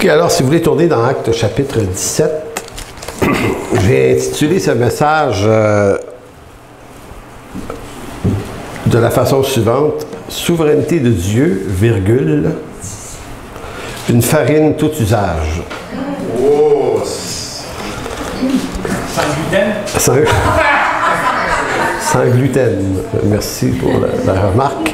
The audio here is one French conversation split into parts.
OK, alors si vous voulez tourner dans Actes chapitre 17, j'ai intitulé ce message de la façon suivante: Souveraineté de Dieu, virgule, une farine tout usage. Oh! Sans gluten? Sans gluten. Merci pour la remarque.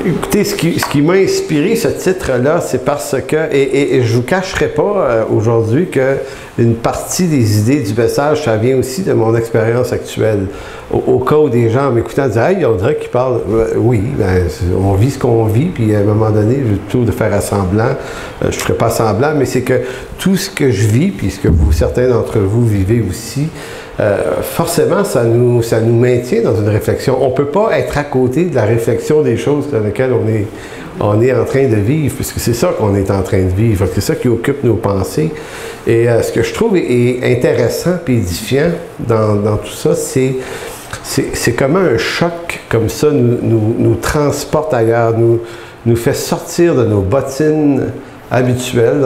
Écoutez, ce qui m'a inspiré ce titre-là, c'est parce que, et je ne vous cacherai pas aujourd'hui qu'une partie des idées du message, ça vient aussi de mon expérience actuelle. Au cas où des gens m'écoutant disent « Hey, on dirait qu'ils parlent... oui, ben, on vit ce qu'on vit, puis à un moment donné, je vais plutôt de faire semblant. Je ne ferai pas semblant, mais c'est que tout ce que je vis, puis ce que certains d'entre vous vivez aussi, forcément, ça nous maintient dans une réflexion. On ne peut pas être à côté de la réflexion des choses dans lesquelles on est en train de vivre, puisque c'est ça qu'on est en train de vivre, c'est ça qui occupe nos pensées. Et ce que je trouve est intéressant et édifiant dans tout ça, c'est comment un choc comme ça nous transporte ailleurs, nous fait sortir de nos bottines habituelles,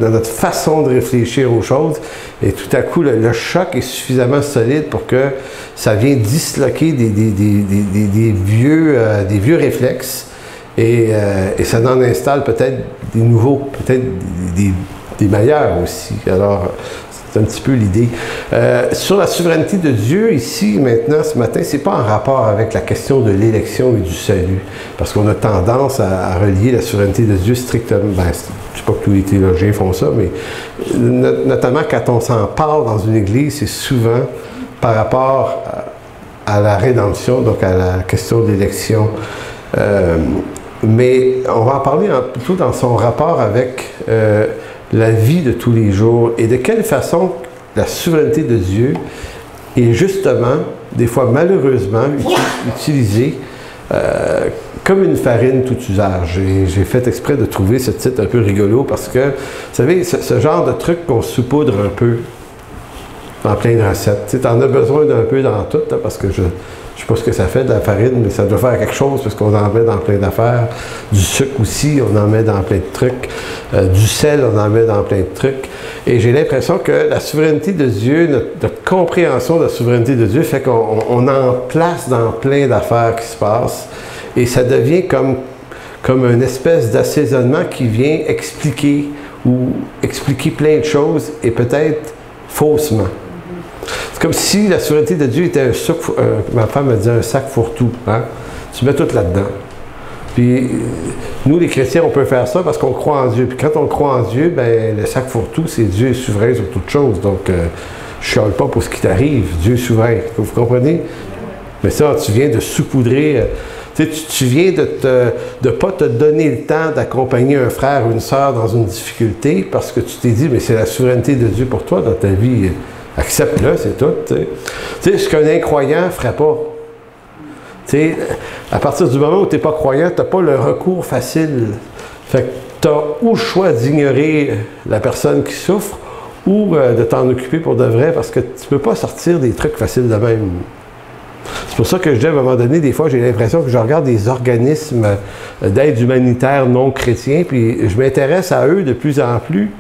dans notre façon de réfléchir aux choses, et tout à coup, le choc est suffisamment solide pour que ça vienne disloquer des vieux réflexes, et ça en installe peut-être des nouveaux, peut-être des meilleurs aussi. Alors, c'est un petit peu l'idée. Sur la souveraineté de Dieu, ici, maintenant, ce matin, c'est pas en rapport avec la question de l'élection et du salut. Parce qu'on a tendance à relier la souveraineté de Dieu strictement. Ben, je ne sais pas que tous les théologiens font ça, mais notamment quand on s'en parle dans une église, c'est souvent par rapport à la rédemption, donc à la question de l'élection. Mais on va en parler plutôt dans son rapport avec la vie de tous les jours et de quelle façon la souveraineté de Dieu est justement, des fois malheureusement, utilisée comme une farine tout usage. J'ai fait exprès de trouver ce titre un peu rigolo parce que, vous savez, ce genre de truc qu'on saupoudre un peu dans plein de recettes. Tu sais, en as besoin d'un peu dans tout, là, parce que je ne sais pas ce que ça fait de la farine, mais ça doit faire quelque chose parce qu'on en met dans plein d'affaires. Du sucre aussi, on en met dans plein de trucs. Du sel, on en met dans plein de trucs. Et j'ai l'impression que la souveraineté de Dieu, notre compréhension de la souveraineté de Dieu fait qu'on en place dans plein d'affaires qui se passent. Et ça devient comme une espèce d'assaisonnement qui vient expliquer plein de choses et peut-être faussement. C'est comme si la souveraineté de Dieu était un sac, ma femme me dit un sac fourre-tout. Hein? Tu mets tout là-dedans. Puis nous, les chrétiens, on peut faire ça parce qu'on croit en Dieu. Puis quand on croit en Dieu, ben le sac fourre-tout, c'est Dieu est souverain sur toutes choses. Donc, je ne chiale pas pour ce qui t'arrive. Dieu est souverain. Vous comprenez? Mais ça, tu viens de saupoudrer. Tu viens de ne pas te donner le temps d'accompagner un frère ou une sœur dans une difficulté parce que tu t'es dit, mais c'est la souveraineté de Dieu pour toi dans ta vie. Accepte-le, c'est tout. Tu sais, ce qu'un incroyant ne ferait pas. Tu sais, à partir du moment où tu n'es pas croyant, tu n'as pas le recours facile. Fait que tu as ou le choix d'ignorer la personne qui souffre ou de t'en occuper pour de vrai parce que tu ne peux pas sortir des trucs faciles de même. C'est pour ça que je dis à un moment donné, des fois, j'ai l'impression que je regarde des organismes d'aide humanitaire non chrétiens, puis je m'intéresse à eux de plus en plus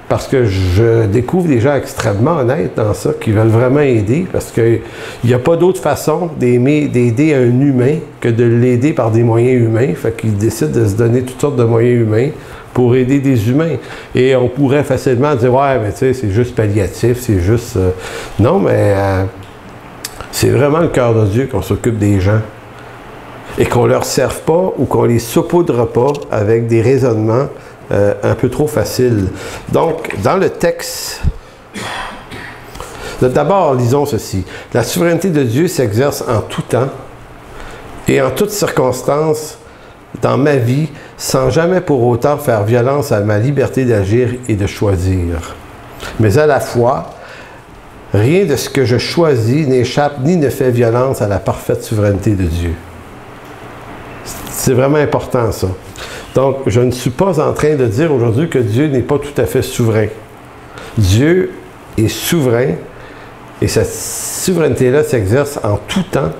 parce que je découvre des gens extrêmement honnêtes dans ça, qui veulent vraiment aider, parce qu'il n'y a pas d'autre façon d'aider un humain que de l'aider par des moyens humains. Fait qu'ils décident de se donner toutes sortes de moyens humains pour aider des humains. Et on pourrait facilement dire « Ouais, mais tu sais, c'est juste palliatif, c'est juste... Non, mais... c'est vraiment le cœur de Dieu qu'on s'occupe des gens et qu'on ne leur serve pas ou qu'on ne les saupoudre pas avec des raisonnements un peu trop faciles. Donc, dans le texte, d'abord, lisons ceci. La souveraineté de Dieu s'exerce en tout temps et en toutes circonstances dans ma vie sans jamais pour autant faire violence à ma liberté d'agir et de choisir. Mais à la fois, rien de ce que je choisis n'échappe ni ne fait violence à la parfaite souveraineté de Dieu. C'est vraiment important, ça. Donc, je ne suis pas en train de dire aujourd'hui que Dieu n'est pas tout à fait souverain. Dieu est souverain et cette souveraineté-là s'exerce en tout temps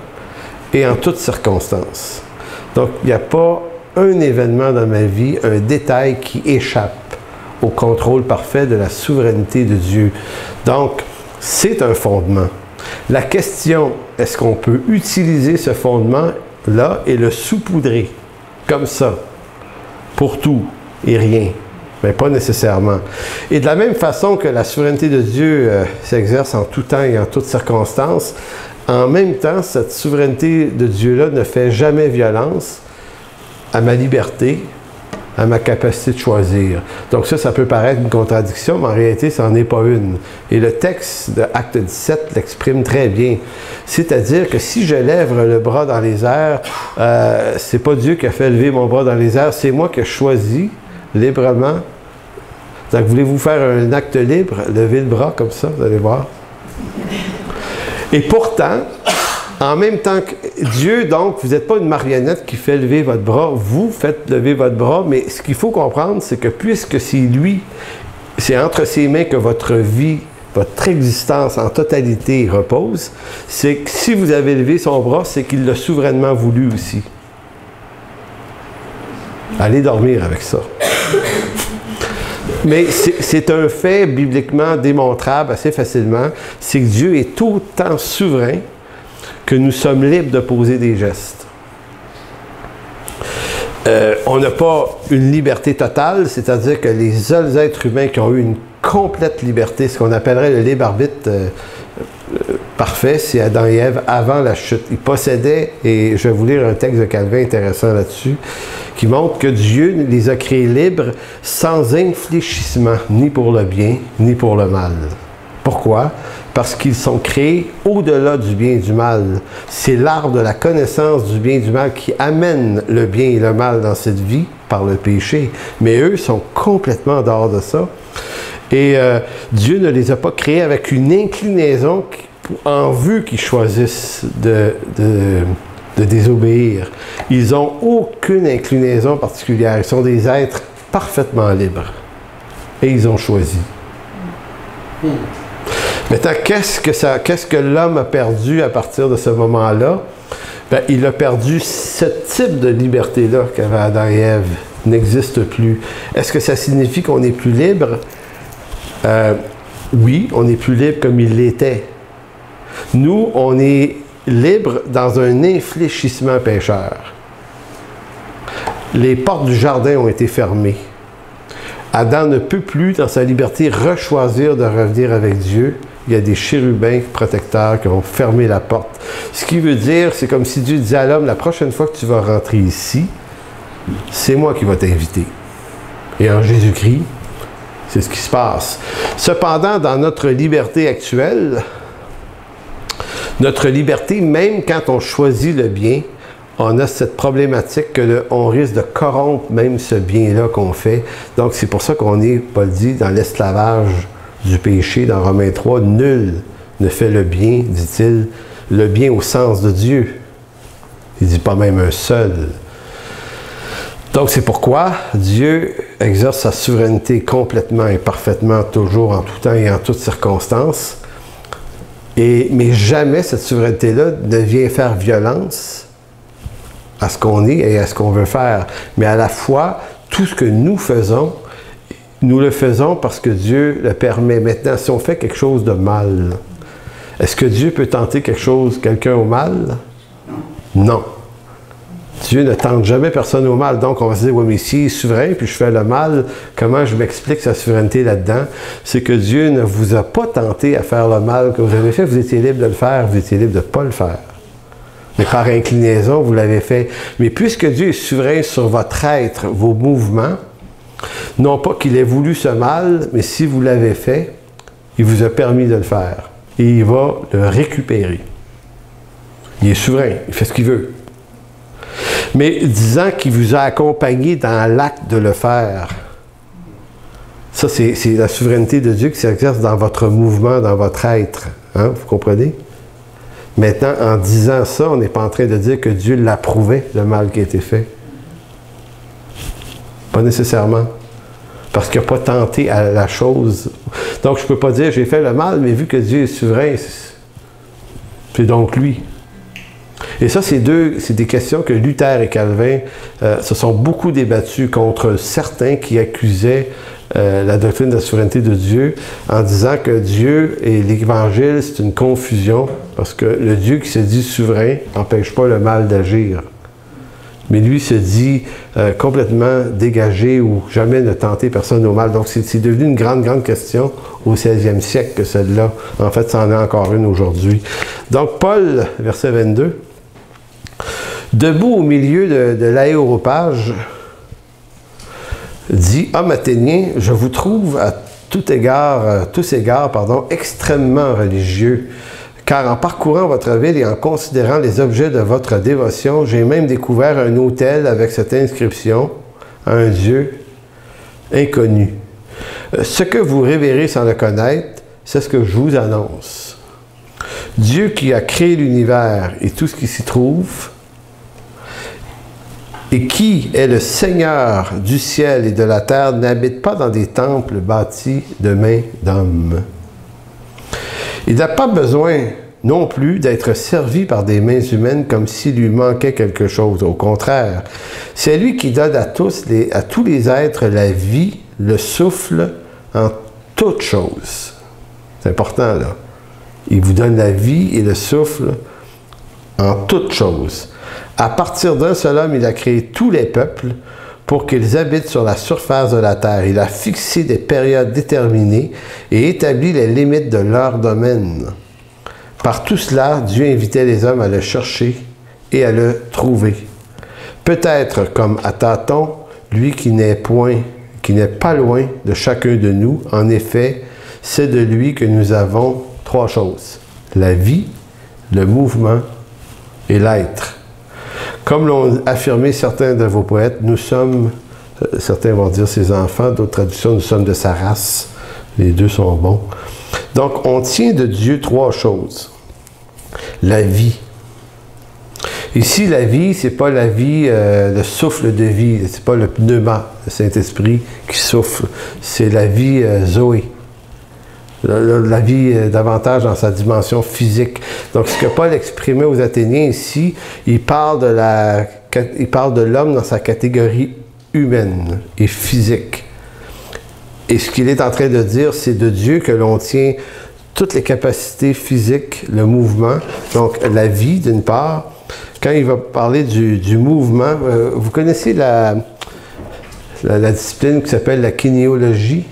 et en toutes circonstances. Donc, il n'y a pas un événement dans ma vie, un détail qui échappe au contrôle parfait de la souveraineté de Dieu. Donc, c'est un fondement. La question, est-ce qu'on peut utiliser ce fondement-là et le saupoudrer comme ça, pour tout et rien? Mais pas nécessairement. Et de la même façon que la souveraineté de Dieu s'exerce en tout temps et en toutes circonstances, en même temps, cette souveraineté de Dieu-là ne fait jamais violence à ma liberté, à ma capacité de choisir. Donc ça peut paraître une contradiction, mais en réalité, ça n'en est pas une. Et le texte de Acte 17 l'exprime très bien. C'est-à-dire que si je lève le bras dans les airs, c'est pas Dieu qui a fait lever mon bras dans les airs, c'est moi qui ai choisi librement. Donc, voulez-vous faire un acte libre? Levez le bras comme ça, vous allez voir. Et pourtant, en même temps que Dieu, donc, vous n'êtes pas une marionnette qui fait lever votre bras, vous faites lever votre bras, mais ce qu'il faut comprendre, c'est que puisque c'est lui, c'est entre ses mains que votre vie, votre existence en totalité repose, c'est que si vous avez levé son bras, c'est qu'il l'a souverainement voulu aussi. Allez dormir avec ça. Mais c'est un fait bibliquement démontrable assez facilement, c'est que Dieu est autant souverain que nous sommes libres de poser des gestes. On n'a pas une liberté totale, c'est-à-dire que les seuls êtres humains qui ont eu une complète liberté, ce qu'on appellerait le libre arbitre parfait, c'est Adam et Ève avant la chute. Ils possédaient, et je vais vous lire un texte de Calvin intéressant là-dessus, qui montre que Dieu les a créés libres sans infléchissement, ni pour le bien, ni pour le mal. Pourquoi? Parce qu'ils sont créés au-delà du bien et du mal. C'est l'art de la connaissance du bien et du mal qui amène le bien et le mal dans cette vie par le péché. Mais eux sont complètement dehors de ça. Et Dieu ne les a pas créés avec une inclinaison en vue qu'ils choisissent de désobéir. Ils n'ont aucune inclinaison particulière. Ils sont des êtres parfaitement libres. Et ils ont choisi. Maintenant, qu'est-ce que l'homme a perdu à partir de ce moment-là? Bien, il a perdu ce type de liberté-là qu'avait Adam et Ève. N'existe plus. Est-ce que ça signifie qu'on n'est plus libre? Oui, on n'est plus libre comme il l'était. Nous, on est libre dans un infléchissement pécheur. Les portes du jardin ont été fermées. Adam ne peut plus, dans sa liberté, rechoisir de revenir avec Dieu. Il y a des chérubins protecteurs qui ont fermé la porte. Ce qui veut dire, c'est comme si Dieu disait à l'homme, la prochaine fois que tu vas rentrer ici, c'est moi qui vais t'inviter. Et en Jésus-Christ, c'est ce qui se passe. Cependant, dans notre liberté actuelle, notre liberté, même quand on choisit le bien, on a cette problématique qu'on risque de corrompre même ce bien-là qu'on fait. Donc, c'est pour ça qu'on est, Paul dit, dans l'esclavage du péché, dans Romains 3, nul ne fait le bien, dit-il, le bien au sens de Dieu. Il ne dit pas même un seul. Donc, c'est pourquoi Dieu exerce sa souveraineté complètement et parfaitement, toujours, en tout temps et en toutes circonstances. Mais jamais cette souveraineté-là ne vient faire violence à ce qu'on est et à ce qu'on veut faire. Mais à la fois, tout ce que nous faisons, nous le faisons parce que Dieu le permet. Maintenant, si on fait quelque chose de mal, est-ce que Dieu peut tenter quelqu'un au mal? Non. Dieu ne tente jamais personne au mal. Donc, on va se dire, oui, mais s'il est souverain, puis je fais le mal, comment je m'explique sa souveraineté là-dedans? C'est que Dieu ne vous a pas tenté à faire le mal que vous avez fait. Vous étiez libre de le faire, vous étiez libre de ne pas le faire. Mais par inclinaison, vous l'avez fait. Mais puisque Dieu est souverain sur votre être, vos mouvements, non pas qu'il ait voulu ce mal, mais si vous l'avez fait, il vous a permis de le faire. Et il va le récupérer. Il est souverain, il fait ce qu'il veut. Mais disant qu'il vous a accompagné dans l'acte de le faire, ça c'est la souveraineté de Dieu qui s'exerce dans votre mouvement, dans votre être. Hein, vous comprenez? Maintenant, en disant ça, on n'est pas en train de dire que Dieu l'approuvait, le mal qui a été fait. Pas nécessairement. Parce qu'il n'a pas tenté à la chose. Donc, je ne peux pas dire j'ai fait le mal, mais vu que Dieu est souverain, c'est donc lui. Et ça, c'est des questions que Luther et Calvin se sont beaucoup débattus contre certains qui accusaient la doctrine de la souveraineté de Dieu en disant que Dieu et l'Évangile, c'est une confusion parce que le Dieu qui se dit souverain n'empêche pas le mal d'agir. Mais lui se dit complètement dégagé ou jamais ne tenter personne au mal. Donc c'est devenu une grande question au 16e siècle que celle-là. En fait, c'en est encore une aujourd'hui. Donc Paul, verset 22, « Debout au milieu de l'aéropage, dit, homme athénien, je vous trouve à tous égards, extrêmement religieux, car en parcourant votre ville et en considérant les objets de votre dévotion, j'ai même découvert un autel avec cette inscription à un Dieu inconnu. Ce que vous révérez sans le connaître, c'est ce que je vous annonce. Dieu qui a créé l'univers et tout ce qui s'y trouve, et qui est le Seigneur du ciel et de la terre, n'habite pas dans des temples bâtis de mains d'hommes. Il n'a pas besoin non plus d'être servi par des mains humaines comme s'il lui manquait quelque chose. Au contraire, c'est lui qui donne à tous les êtres la vie, le souffle en toutes choses. C'est important, là. Il vous donne la vie et le souffle en toutes choses. À partir d'un seul homme, il a créé tous les peuples pour qu'ils habitent sur la surface de la terre. Il a fixé des périodes déterminées et établi les limites de leur domaine. Par tout cela, Dieu invitait les hommes à le chercher et à le trouver. Peut-être comme à tâtons, lui qui n'est pas loin de chacun de nous. En effet, c'est de lui que nous avons trois choses: la vie, le mouvement et l'être. Comme l'ont affirmé certains de vos poètes, nous sommes, certains vont dire ses enfants, d'autres traductions, nous sommes de sa race. Les deux sont bons. Donc, on tient de Dieu trois choses. La vie. Ici, la vie, c'est pas la vie, le souffle de vie, c'est pas le pneuma, le Saint-Esprit qui souffle, c'est la vie Zoé. La vie davantage dans sa dimension physique. Donc, ce que Paul exprimait aux Athéniens ici, il parle de l'homme dans sa catégorie humaine et physique. Et ce qu'il est en train de dire, c'est de Dieu que l'on tient toutes les capacités physiques, le mouvement, donc la vie d'une part. Quand il va parler du mouvement, vous connaissez la discipline qui s'appelle la kinéologie?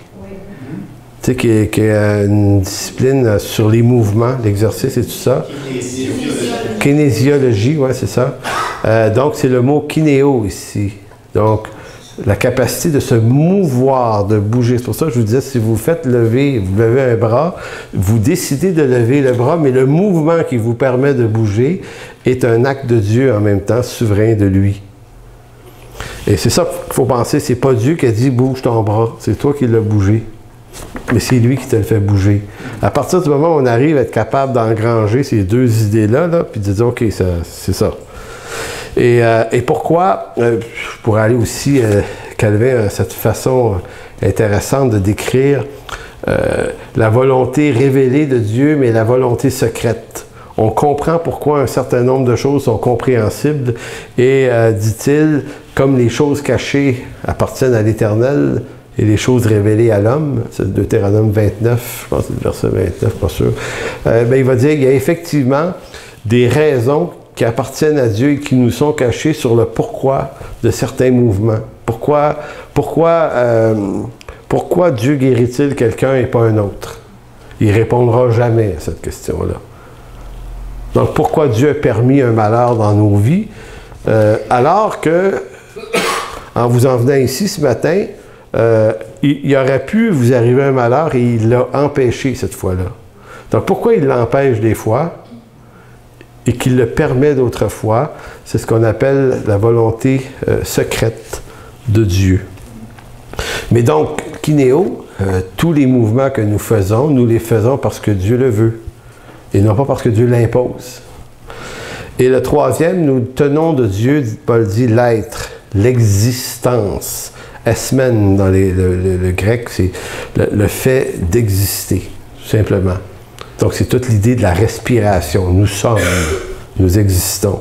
Tu sais, qui est une discipline sur les mouvements, l'exercice et tout ça. Kinésiologie, oui, c'est ça. Donc, c'est le mot kinéo ici. Donc, la capacité de se mouvoir, de bouger. C'est pour ça que je vous disais, si vous faites lever, vous levez un bras, vous décidez de lever le bras, mais le mouvement qui vous permet de bouger est un acte de Dieu en même temps, souverain de lui. Et c'est ça qu'il faut penser, c'est pas Dieu qui a dit « bouge ton bras », c'est toi qui l'as bougé. Mais c'est lui qui te le fait bouger. À partir du moment où on arrive à être capable d'engranger ces deux idées-là, puis de dire « OK, c'est ça ». Et pourquoi, je pourrais aller aussi, Calvin a cette façon intéressante de décrire la volonté révélée de Dieu, mais la volonté secrète. On comprend pourquoi un certain nombre de choses sont compréhensibles et, dit-il, comme les choses cachées appartiennent à l'Éternel, et les choses révélées à l'homme, c'est Deutéronome 29, je pense que c'est le verset 29, pas sûr, il va dire qu'il y a effectivement des raisons qui appartiennent à Dieu et qui nous sont cachées sur le pourquoi de certains mouvements. Pourquoi Dieu guérit-il quelqu'un et pas un autre? Il ne répondra jamais à cette question-là. Donc, pourquoi Dieu a permis un malheur dans nos vies, alors que, en vous en venant ici ce matin, il aurait pu vous arriver un malheur et il l'a empêché cette fois-là. Donc, pourquoi il l'empêche des fois et qu'il le permet d'autres fois? C'est ce qu'on appelle la volonté secrète de Dieu. Mais donc, kinéo, tous les mouvements que nous faisons, nous les faisons parce que Dieu le veut et non pas parce que Dieu l'impose. Et le troisième, nous tenons de Dieu, Paul dit, l'être, l'existence. Esmen, dans le grec, c'est le fait d'exister, tout simplement. Donc, c'est toute l'idée de la respiration. Nous sommes. nous existons.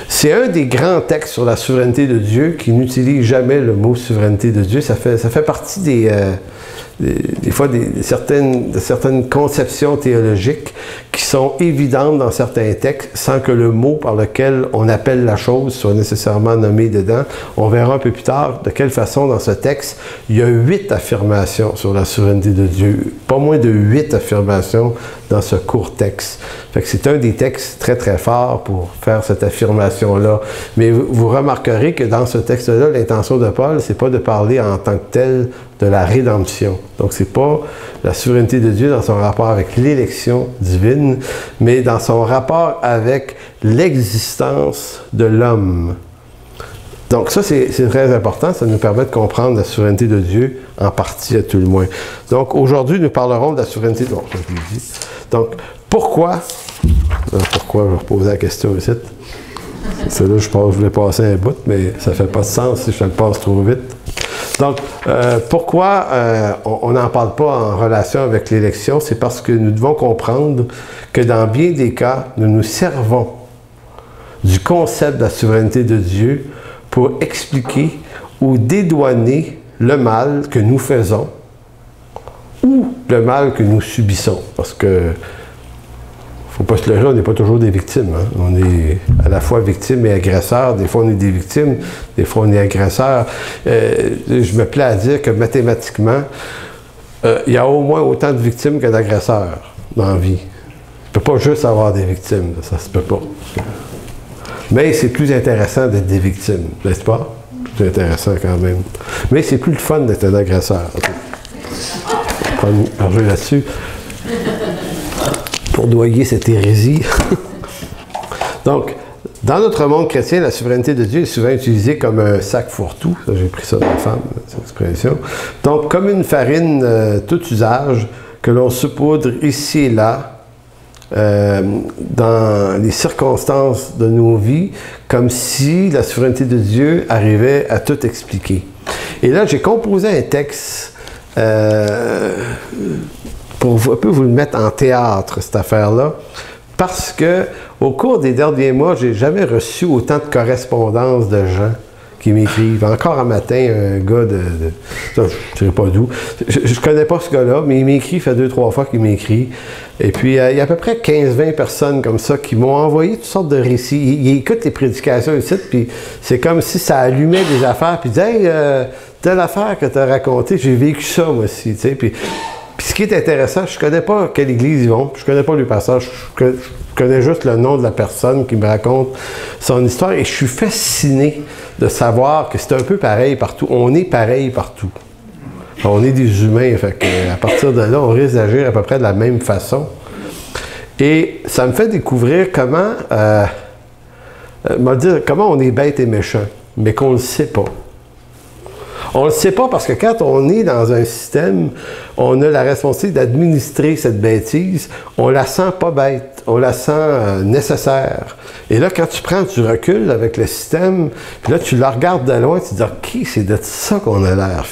C'est un des grands textes sur la souveraineté de Dieu qui n'utilise jamais le mot souveraineté de Dieu. Ça fait partie des fois de certaines conceptions théologiques qui sont évidentes dans certains textes sans que le mot par lequel on appelle la chose soit nécessairement nommé dedans. On verra un peu plus tard de quelle façon dans ce texte il y a 8 affirmations sur la souveraineté de Dieu. Pas moins de 8 affirmations dans ce court texte. Fait que c'est un des textes très très forts pour faire cette affirmation-là. Mais vous remarquerez que dans ce texte-là, l'intention de Paul, c'est pas de parler en tant que tel de la rédemption. Donc c'est pas la souveraineté de Dieu dans son rapport avec l'élection divine, mais dans son rapport avec l'existence de l'homme. Donc ça, c'est très important. Ça nous permet de comprendre la souveraineté de Dieu, en partie à tout le moins. Donc aujourd'hui, nous parlerons de la souveraineté de... Bon, ça je l'ai dit. Donc, pourquoi... Pourquoi, je vais reposer la question ici. C'est là, je voulais passer un bout, mais ça ne fait pas de sens si je le passe trop vite. Donc, pourquoi on n'en parle pas en relation avec l'élection? C'est parce que nous devons comprendre que dans bien des cas, nous nous servons du concept de la souveraineté de Dieu pour expliquer ou dédouaner le mal que nous faisons ou le mal que nous subissons. Parce que, faut pas se leurrer, on n'est pas toujours des victimes. Hein? On est à la fois victime et agresseur. Des fois, on est des victimes, des fois, on est agresseur. Je me plais à dire que mathématiquement, il y a au moins autant de victimes que d'agresseurs dans la vie. Il ne peut pas juste avoir des victimes, ça se peut pas. Mais c'est plus intéressant d'être des victimes, n'est-ce pas? Plus intéressant quand même. Mais c'est plus le fun d'être un agresseur. On va prendre une gorgée là-dessus. Pour noyer cette hérésie. Donc, dans notre monde chrétien, la souveraineté de Dieu est souvent utilisée comme un sac fourre-tout. J'ai pris ça de la femme, cette expression. Donc, comme une farine tout usage que l'on saupoudre ici et là, dans les circonstances de nos vies, comme si la souveraineté de Dieu arrivait à tout expliquer. Et là, j'ai composé un texte pour un peu vous le mettre en théâtre, cette affaire-là, parce que au cours des derniers mois, j'ai jamais reçu autant de correspondances de gens qui m'écrivent. Encore un matin, un gars je ne dirais pas d'où. Je ne connais pas ce gars-là, mais il m'écrit, ça fait 2-3 fois qu'il m'écrit. Et puis, il y a à peu près 15-20 personnes comme ça qui m'ont envoyé toutes sortes de récits. Ils écoutent les prédications ici, puis c'est comme si ça allumait des affaires, puis ils disaient « Hey, telle affaire que tu as racontée, j'ai vécu ça, moi aussi. » tu sais, puis ce qui est intéressant, je ne connais pas quelle église ils vont, je ne connais pas le passage, je connais juste le nom de la personne qui me raconte son histoire et je suis fasciné de savoir que c'est un peu pareil partout. On est pareil partout. On est des humains, fait que à partir de là, on risque d'agir à peu près de la même façon. Et ça me fait découvrir comment, comment on est bête et méchant, mais qu'on ne le sait pas. On ne le sait pas parce que quand on est dans un système, on a la responsabilité d'administrer cette bêtise. On la sent pas bête, on la sent nécessaire. Et là, quand tu prends du recul avec le système, puis là, tu la regardes de loin, tu te dis « OK, c'est de ça qu'on a l'air. »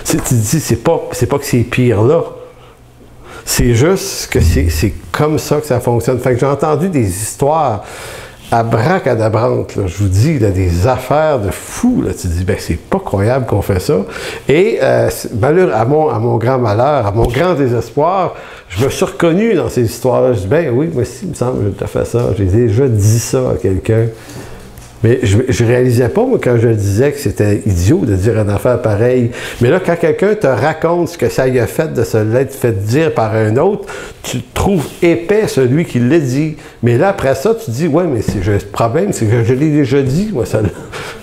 Tu te dis, c'est pas que c'est pire là. C'est juste que c'est comme ça que ça fonctionne. Fait que j'ai entendu des histoires abracadabrantes, là, je vous dis, là, des affaires de fous. Là. Tu te dis, ben c'est pas croyable qu'on fait ça. Et malheur, à mon grand malheur, à mon grand désespoir, je me suis reconnu dans ces histoires-là. Je dis, ben oui, moi aussi, il me semble que j'ai fait ça. J'ai déjà dit ça à quelqu'un. Mais je réalisais pas, moi, quand je disais que c'était idiot de dire une affaire pareille. Mais là, quand quelqu'un te raconte ce que ça y a fait de se l'être fait dire par un autre, tu trouves épais celui qui l'a dit. Mais là, après ça, tu dis, ouais, mais le problème, c'est que je l'ai déjà dit, moi, ça.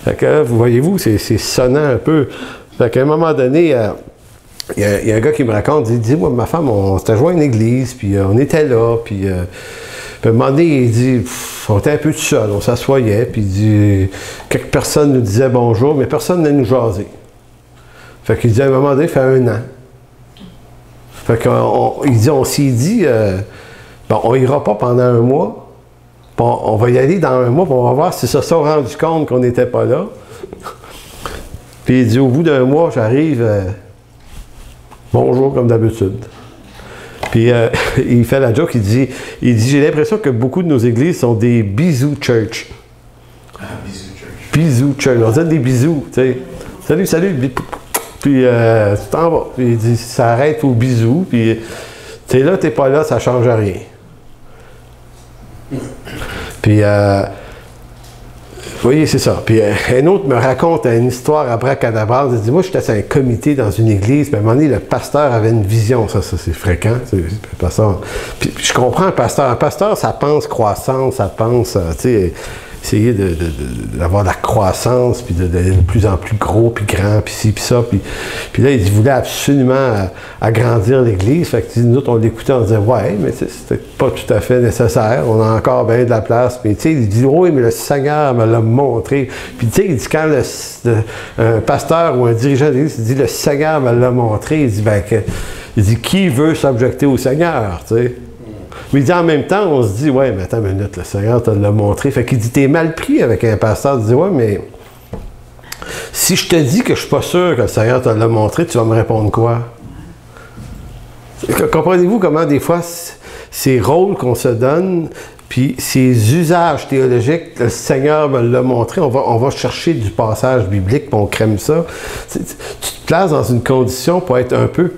Fait que, voyez-vous, c'est sonnant un peu. Fait qu'à un moment donné, il y a un gars qui me raconte, il dit, moi, ma femme, on s'était joint à une église, puis on était là, puis à un moment donné, il dit, on était un peu tout seul, on s'assoyait, puis il dit, quelques personnes nous disaient bonjour, mais personne ne nous jasait. Fait qu'il dit, à un moment donné, il fait 1 an. Fait qu'il dit, on s'est dit, bon, on ira pas pendant 1 mois, on va y aller dans 1 mois, puis on va voir s'ils se sont rendus compte qu'on n'était pas là. Puis il dit, au bout d'1 mois, j'arrive, bonjour comme d'habitude. Puis il fait la joke, il dit j'ai l'impression que beaucoup de nos églises sont des bisous church. Ah, bisous church. Bisous church. On donne des bisous, tu sais. Salut, salut. Puis tu t'en vas. Puis il dit ça arrête au bisou. Puis t'es là, t'es pas là, ça change rien. Puis vous voyez, c'est ça. Puis un autre me raconte une histoire abracadabra. Il dit, moi, j'étais à un comité dans une église, puis à un moment donné, le pasteur avait une vision. Ça c'est fréquent. Le pasteur. Puis je comprends le pasteur. Un pasteur, ça pense croissance, ça pense, tu sais, essayer d'avoir de la croissance, puis d'être de plus en plus gros, puis grand, puis ci, puis ça. Puis là, il voulait absolument agrandir l'église. Fait que nous autres, on l'écoutait, on disait, ouais, mais c'était pas tout à fait nécessaire. On a encore bien de la place. Puis tu sais, il dit, oui, mais le Seigneur me l'a montré. Puis tu sais, il dit, quand un pasteur ou un dirigeant d'église, il dit, le Seigneur me l'a montré, il dit, il dit, qui veut s'objecter au Seigneur, tu sais? Mais il dit en même temps, on se dit, ouais, mais attends une minute, le Seigneur te l'a montré. Fait qu'il dit, t'es mal pris avec un pasteur. Il dit, ouais, mais si je te dis que je suis pas sûr que le Seigneur te l'a montré, tu vas me répondre quoi? Comprenez-vous comment des fois, ces rôles qu'on se donne, puis ces usages théologiques, le Seigneur me l'a montré, on va chercher du passage biblique, puis on crème ça. Tu te places dans une condition pour être un peu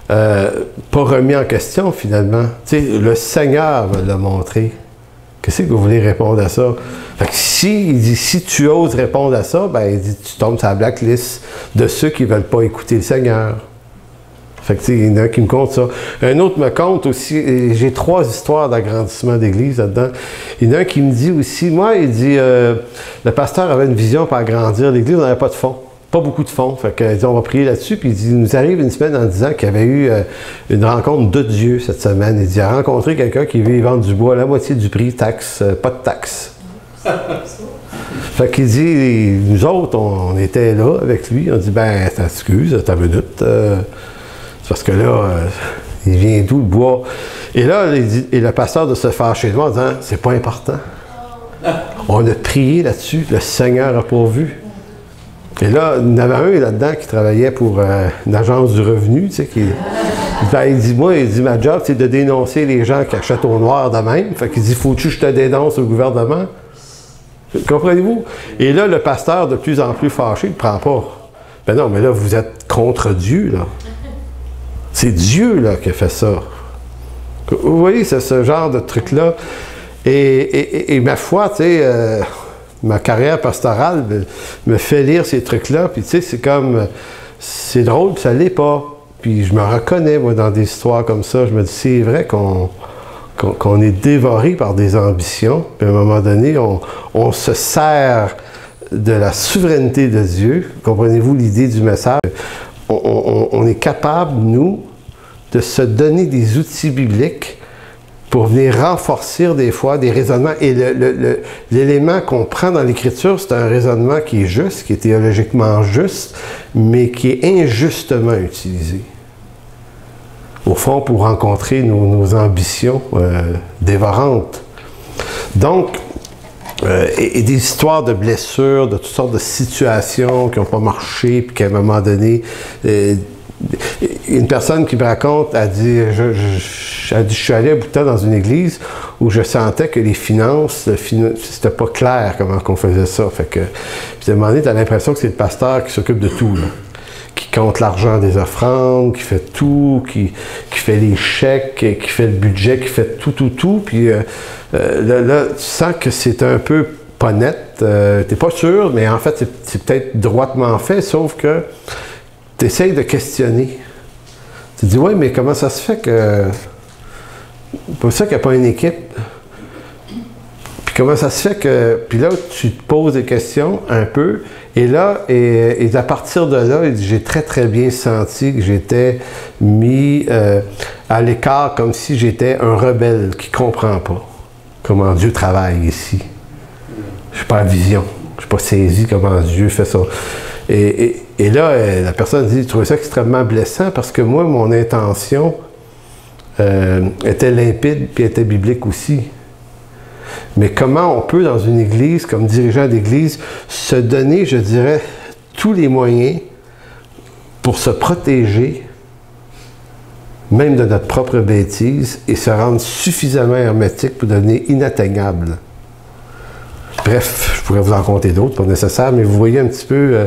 pas remis en question, finalement. Tu sais, le Seigneur me l'a montré. Qu'est-ce que vous voulez répondre à ça? Fait que il dit, si tu oses répondre à ça, ben, il dit, tu tombes sur la blacklist de ceux qui ne veulent pas écouter le Seigneur. Fait que, tu sais, il y en a un qui me compte ça. Un autre me compte aussi, j'ai 3 histoires d'agrandissement d'église là-dedans. Il y en a un qui me dit aussi, moi, il dit, le pasteur avait une vision pour agrandir l'église, on n'avait pas de fonds. Pas beaucoup de fonds. Fait que, on va prier là-dessus. Puis il nous arrive une semaine en disant qu'il y avait eu une rencontre de Dieu cette semaine. Il dit, il a rencontré quelqu'un qui veut vendre du bois à la moitié du prix, taxe, pas de taxe. Fait qu'il dit, nous autres, on était là avec lui. On dit, ben, excuse, ta minute. C'est parce que là, il vient d'où le bois? Et là, et le pasteur de se fâcher de moi en disant, c'est pas important. On a prié là-dessus, le Seigneur a pourvu. Et là, il y en avait un là-dedans qui travaillait pour une agence du revenu, tu sais, il dit, moi, ma job, c'est de dénoncer les gens qui achètent au noir de même. Fait qu'il dit, faut-tu que je te dénonce au gouvernement? Comprenez-vous? Et là, le pasteur, de plus en plus fâché, il ne prend pas. Ben non, mais là, vous êtes contre Dieu, là. C'est Dieu, là, qui a fait ça. Vous voyez, c'est ce genre de truc-là. Et ma foi, tu sais... ma carrière pastorale me fait lire ces trucs-là, puis tu sais, c'est comme, c'est drôle, puis ça l'est pas. Puis je me reconnais, moi, dans des histoires comme ça. Je me dis, c'est vrai qu'on est dévoré par des ambitions, puis à un moment donné, on se sert de la souveraineté de Dieu. Comprenez-vous l'idée du message? On est capable, nous, de se donner des outils bibliques pour venir renforcer des fois des raisonnements. Et l'élément qu'on prend dans l'Écriture, c'est un raisonnement qui est juste, qui est théologiquement juste, mais qui est injustement utilisé. Au fond, pour rencontrer nos ambitions dévorantes. Donc, et des histoires de blessures, de toutes sortes de situations qui n'ont pas marché, puis qu'à un moment donné... une personne qui me raconte, a dit, je suis allé un bout de temps dans une église où je sentais que les finances, c'était pas clair comment qu'on faisait ça. Fait que, puis à un moment donné, tu as l'impression que c'est le pasteur qui s'occupe de tout, là. Qui compte l'argent des offrandes, qui fait tout, qui fait les chèques, qui fait le budget, qui fait tout. Puis là, tu sens que c'est un peu pas net. T'es pas sûr, mais en fait, c'est peut-être droitement fait, sauf que tu essayes de questionner. Tu te dis, oui, mais comment ça se fait que... Pour ça qu'il n'y a pas une équipe. Puis comment ça se fait que... Puis là, tu te poses des questions un peu. Et là, et à partir de là, j'ai très bien senti que j'étais mis à l'écart comme si j'étais un rebelle qui ne comprend pas comment Dieu travaille ici. Je n'ai pas la vision. Je n'ai pas saisi comment Dieu fait ça. Et là, la personne dit, je trouvais ça extrêmement blessant parce que moi, mon intention était limpide puis était biblique aussi. Mais comment on peut, dans une église, comme dirigeant d'église, se donner, je dirais, tous les moyens pour se protéger même de notre propre bêtise, et se rendre suffisamment hermétique pour devenir inatteignable. Bref, je pourrais vous en compter d'autres, pas nécessaire, mais vous voyez un petit peu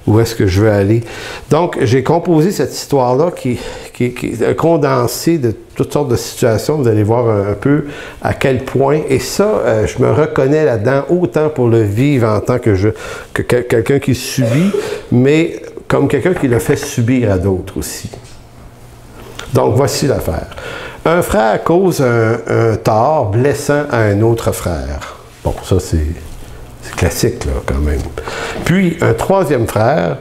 où est-ce que je veux aller. Donc, j'ai composé cette histoire-là qui est condensée de toutes sortes de situations. Vous allez voir un peu à quel point. Et ça, je me reconnais là-dedans, autant pour le vivre en tant que quelqu'un qui subit, mais comme quelqu'un qui le fait subir à d'autres aussi. Donc, voici l'affaire. Un frère cause un tort blessant à un autre frère. Bon, ça, c'est classique, là, quand même. Puis, un troisième frère,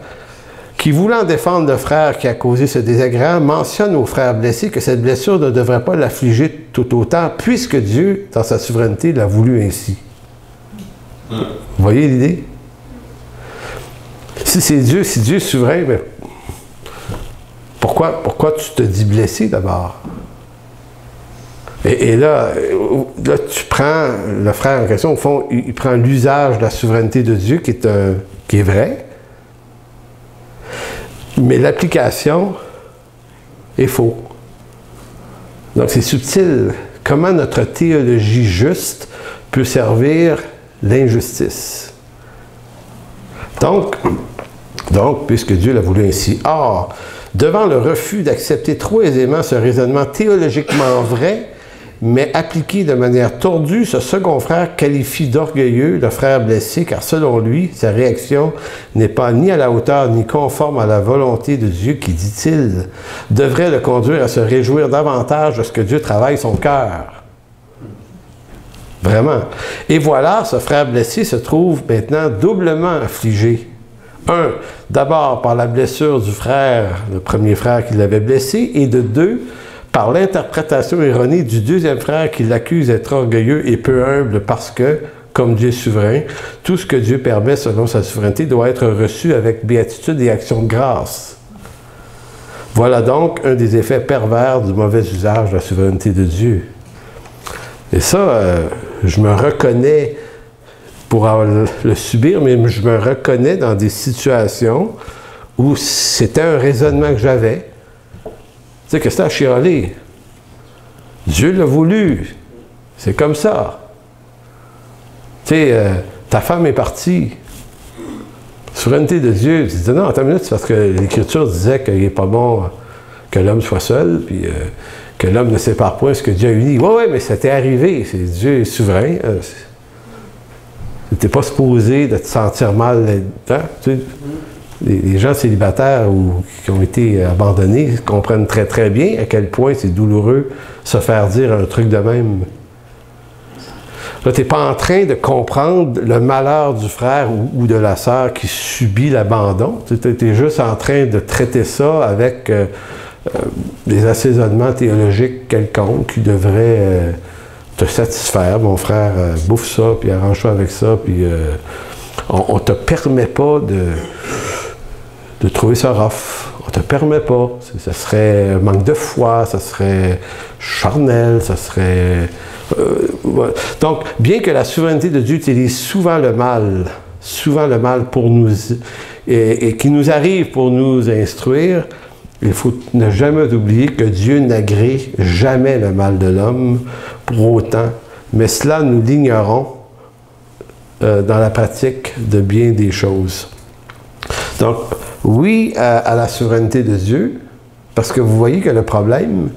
qui, voulant défendre le frère qui a causé ce désagrément, mentionne au frère blessé que cette blessure ne devrait pas l'affliger tout autant, puisque Dieu, dans sa souveraineté, l'a voulu ainsi. Vous voyez l'idée? Si Dieu est souverain, mais pourquoi tu te dis blessé d'abord? Et là, tu prends le frère en question, au fond, il prend l'usage de la souveraineté de Dieu qui est vrai, mais l'application est faux. Donc c'est subtil. Comment notre théologie juste peut servir l'injustice? Donc, puisque Dieu l'a voulu ainsi. Or, devant le refus d'accepter trop aisément ce raisonnement théologiquement vrai, mais appliqué de manière tordue, ce second frère qualifie d'orgueilleux le frère blessé, car selon lui, sa réaction n'est pas ni à la hauteur ni conforme à la volonté de Dieu qui, dit-il, devrait le conduire à se réjouir davantage de ce que Dieu travaille son cœur. Vraiment. Et voilà, ce frère blessé se trouve maintenant doublement affligé. Un, d'abord par la blessure du frère, le premier frère qui l'avait blessé, et de deux, par l'interprétation erronée du deuxième frère qui l'accuse d'être orgueilleux et peu humble parce que, comme Dieu est souverain, tout ce que Dieu permet selon sa souveraineté doit être reçu avec béatitude et action de grâce. Voilà donc un des effets pervers du mauvais usage de la souveraineté de Dieu. Et ça, je me reconnais pour le subir, mais je me reconnais dans des situations où c'était un raisonnement que j'avais. Tu sais, que c'est à chialer. Dieu l'a voulu. C'est comme ça. Tu sais, ta femme est partie. Souveraineté de Dieu. Tu dis non, attends une minute, c'est parce que l'Écriture disait qu'il n'est pas bon que l'homme soit seul, puis que l'homme ne sépare point ce que Dieu a uni. Oui, mais ça t'est arrivé. Dieu est souverain. Tu n'es pas supposé de te sentir mal là-dedans. Tu sais. Les gens célibataires ou qui ont été abandonnés comprennent très très bien à quel point c'est douloureux se faire dire un truc de même. Là, tu n'es pas en train de comprendre le malheur du frère ou de la sœur qui subit l'abandon. Tu es juste en train de traiter ça avec des assaisonnements théologiques quelconques qui devraient te satisfaire. Mon frère, bouffe ça, puis arrange-toi avec ça, puis on ne te permet pas de trouver ça rough. On ne te permet pas. Ça serait manque de foi, ça serait charnel, ça serait... voilà. Donc, bien que la souveraineté de Dieu utilise souvent le mal pour nous... et qui nous arrive pour nous instruire, il faut ne jamais oublier que Dieu n'agrée jamais le mal de l'homme pour autant, mais cela nous l'ignorons dans la pratique de bien des choses. Donc, oui à la souveraineté de Dieu, parce que vous voyez que le problème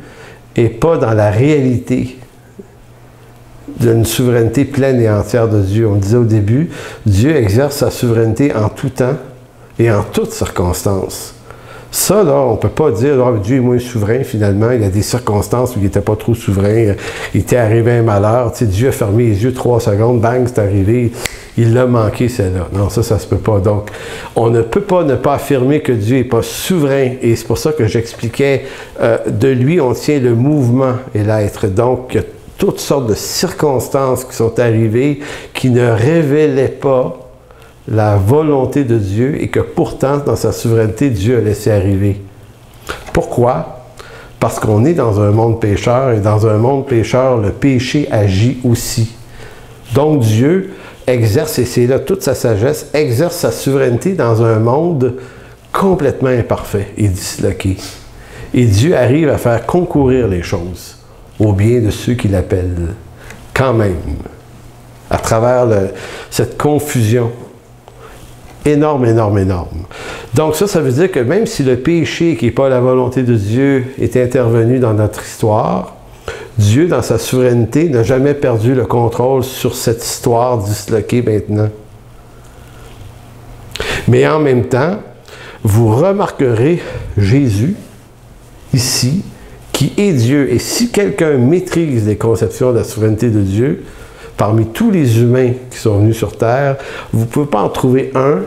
n'est pas dans la réalité d'une souveraineté pleine et entière de Dieu. On disait au début, Dieu exerce sa souveraineté en tout temps et en toutes circonstances. Ça, là, on ne peut pas dire oh, Dieu est moins souverain, finalement. Il y a des circonstances où il n'était pas trop souverain. Il était arrivé un malheur. Tu sais, Dieu a fermé les yeux 3 secondes, bang, c'est arrivé. Il l'a manqué, celle-là. Non, ça se peut pas. Donc, on ne peut pas ne pas affirmer que Dieu n'est pas souverain. Et c'est pour ça que j'expliquais, de lui, on tient le mouvement et l'être. Donc, il y a toutes sortes de circonstances qui sont arrivées qui ne révélaient pas la volonté de Dieu et que pourtant, dans sa souveraineté, Dieu a laissé arriver. Pourquoi? Parce qu'on est dans un monde pécheur et dans un monde pécheur, le péché agit aussi. Donc Dieu exerce, et c'est là toute sa sagesse, exerce sa souveraineté dans un monde complètement imparfait et disloqué. Et Dieu arrive à faire concourir les choses au bien de ceux qui l'appellent, quand même, à travers cette confusion énorme, énorme, énorme. Donc ça veut dire que même si le péché, qui n'est pas la volonté de Dieu, est intervenu dans notre histoire, Dieu, dans sa souveraineté, n'a jamais perdu le contrôle sur cette histoire disloquée maintenant. Mais en même temps, vous remarquerez Jésus, ici, qui est Dieu. Et si quelqu'un maîtrise les conceptions de la souveraineté de Dieu, parmi tous les humains qui sont venus sur Terre, vous ne pouvez pas en trouver un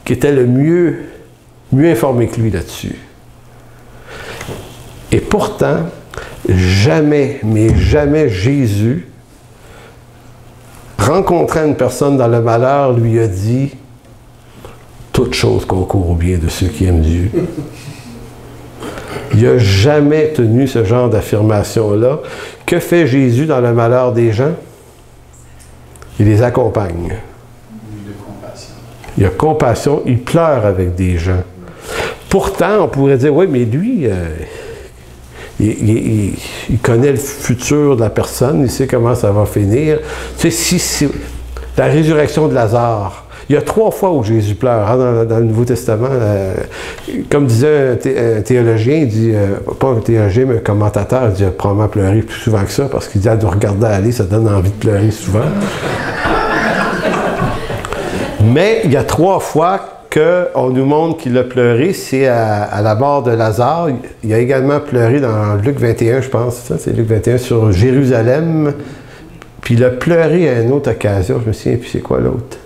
qui était le mieux informé que lui là-dessus. Et pourtant, jamais, mais jamais Jésus, rencontrant une personne dans le malheur, lui a dit « Toute chose concourt au bien de ceux qui aiment Dieu ». Il n'a jamais tenu ce genre d'affirmation-là. Que fait Jésus dans le malheur des gens? Il les accompagne. Il a compassion, il pleure avec des gens. Pourtant, on pourrait dire, oui, mais lui, il connaît le futur de la personne, il sait comment ça va finir. Tu sais, si la résurrection de Lazare, il y a 3 fois où Jésus pleure hein, dans le Nouveau Testament. Comme disait un théologien, il dit, pas un théologien, mais un commentateur, il dit, il a probablement pleuré plus souvent que ça, parce qu'il dit, de regarder aller, ça donne envie de pleurer souvent. Mais il y a 3 fois qu'on nous montre qu'il a pleuré, c'est à la mort de Lazare. Il a également pleuré dans Luc 21, je pense, c'est Luc 21, sur Jérusalem. Puis il a pleuré à une autre occasion, je me souviens plus c'est quoi l'autre.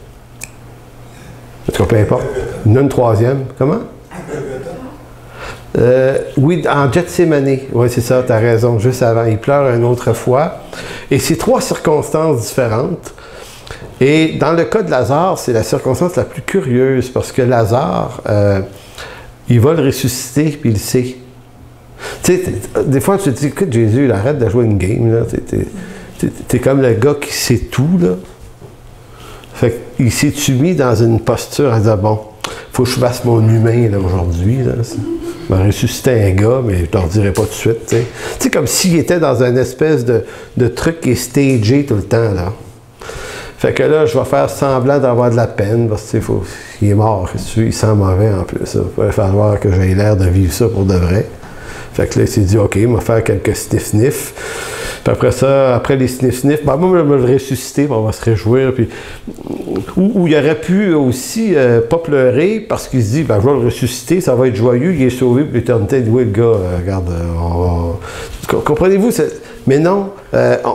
En tout cas, peu importe. Il y en a une 3e. Comment? Oui, en Gethsémani. Oui, c'est ça, tu as raison, juste avant. Il pleure une autre fois. Et c'est 3 circonstances différentes. Et dans le cas de Lazare, c'est la circonstance la plus curieuse, parce que Lazare, il va le ressusciter, puis il le sait. Tu sais, des fois, tu te dis, écoute, Jésus, il arrête de jouer une game, là. T'es comme le gars qui sait tout, là. Fait qu'il s'est mis dans une posture à dire, bon, il faut que je fasse mon humain, là, aujourd'hui, là. Je vais ressusciter un gars, mais je ne leur dirai pas tout de suite, tu sais. Tu sais, comme s'il était dans une espèce de truc qui est stagé tout le temps, là. Fait que là, je vais faire semblant d'avoir de la peine, parce que il est mort, il sent mauvais en plus. Il va falloir que j'aie l'air de vivre ça pour de vrai. Fait que là, il s'est dit, OK, il va faire quelques sniff-sniff. Puis après ça, après les sniff-sniff, ben, moi, je vais le ressusciter, on va se réjouir. Puis, ou il aurait pu aussi pas pleurer, parce qu'il se dit, ben, je vais le ressusciter, ça va être joyeux, il est sauvé pour l'éternité. Oui, le gars, regarde, comprenez-vous? Mais non,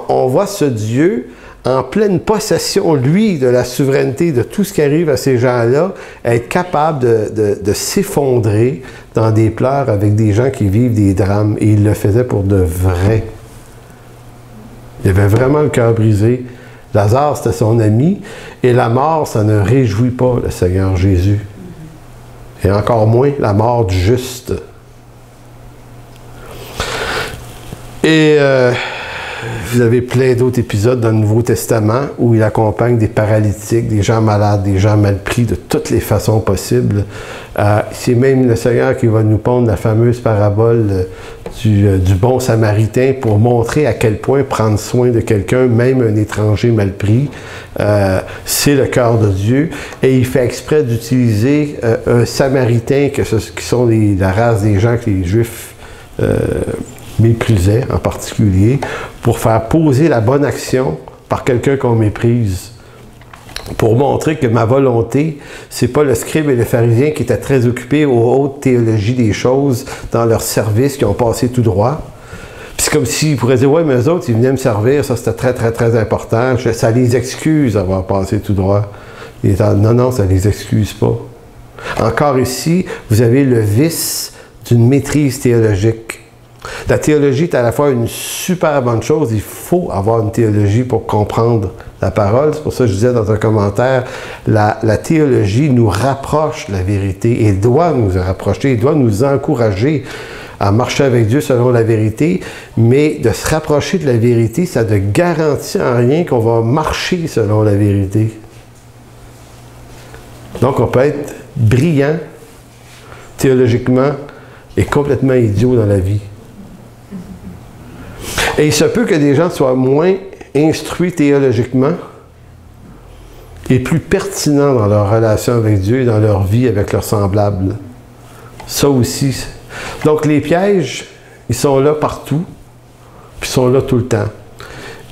on voit ce Dieu en pleine possession, lui, de la souveraineté de tout ce qui arrive à ces gens-là, être capable de s'effondrer dans des pleurs avec des gens qui vivent des drames. Et il le faisait pour de vrai. Il avait vraiment le cœur brisé. Lazare, c'était son ami. Et la mort, ça ne réjouit pas le Seigneur Jésus. Et encore moins la mort du juste. Et vous avez plein d'autres épisodes dans le Nouveau Testament où il accompagne des paralytiques, des gens malades, des gens mal pris de toutes les façons possibles. C'est même le Seigneur qui va nous pondre la fameuse parabole du bon samaritain pour montrer à quel point prendre soin de quelqu'un, même un étranger mal pris, c'est le cœur de Dieu. Et il fait exprès d'utiliser un samaritain, qui sont la race des gens que les Juifs méprisaient en particulier, pour faire poser la bonne action par quelqu'un qu'on méprise. Pour montrer que ma volonté, c'est pas le scribe et le pharisien qui étaient très occupés aux hautes théologies des choses dans leur service, qui ont passé tout droit. Puis c'est comme s'ils pourraient dire, ouais, mais eux autres, ils venaient me servir, ça c'était très, très, très important, ça les excuse d'avoir passé tout droit. Non, non, ça les excuse pas. Encore ici, vous avez le vice d'une maîtrise théologique. La théologie est à la fois une super bonne chose, il faut avoir une théologie pour comprendre la parole. C'est pour ça que je disais dans un commentaire, la théologie nous rapproche de la vérité et doit nous rapprocher, et doit nous encourager à marcher avec Dieu selon la vérité, mais de se rapprocher de la vérité, ça ne garantit en rien qu'on va marcher selon la vérité. Donc on peut être brillant théologiquement, est complètement idiot dans la vie. Et il se peut que des gens soient moins instruits théologiquement et plus pertinents dans leur relation avec Dieu et dans leur vie avec leurs semblables. Ça aussi. Donc les pièges, ils sont là partout, puis ils sont là tout le temps.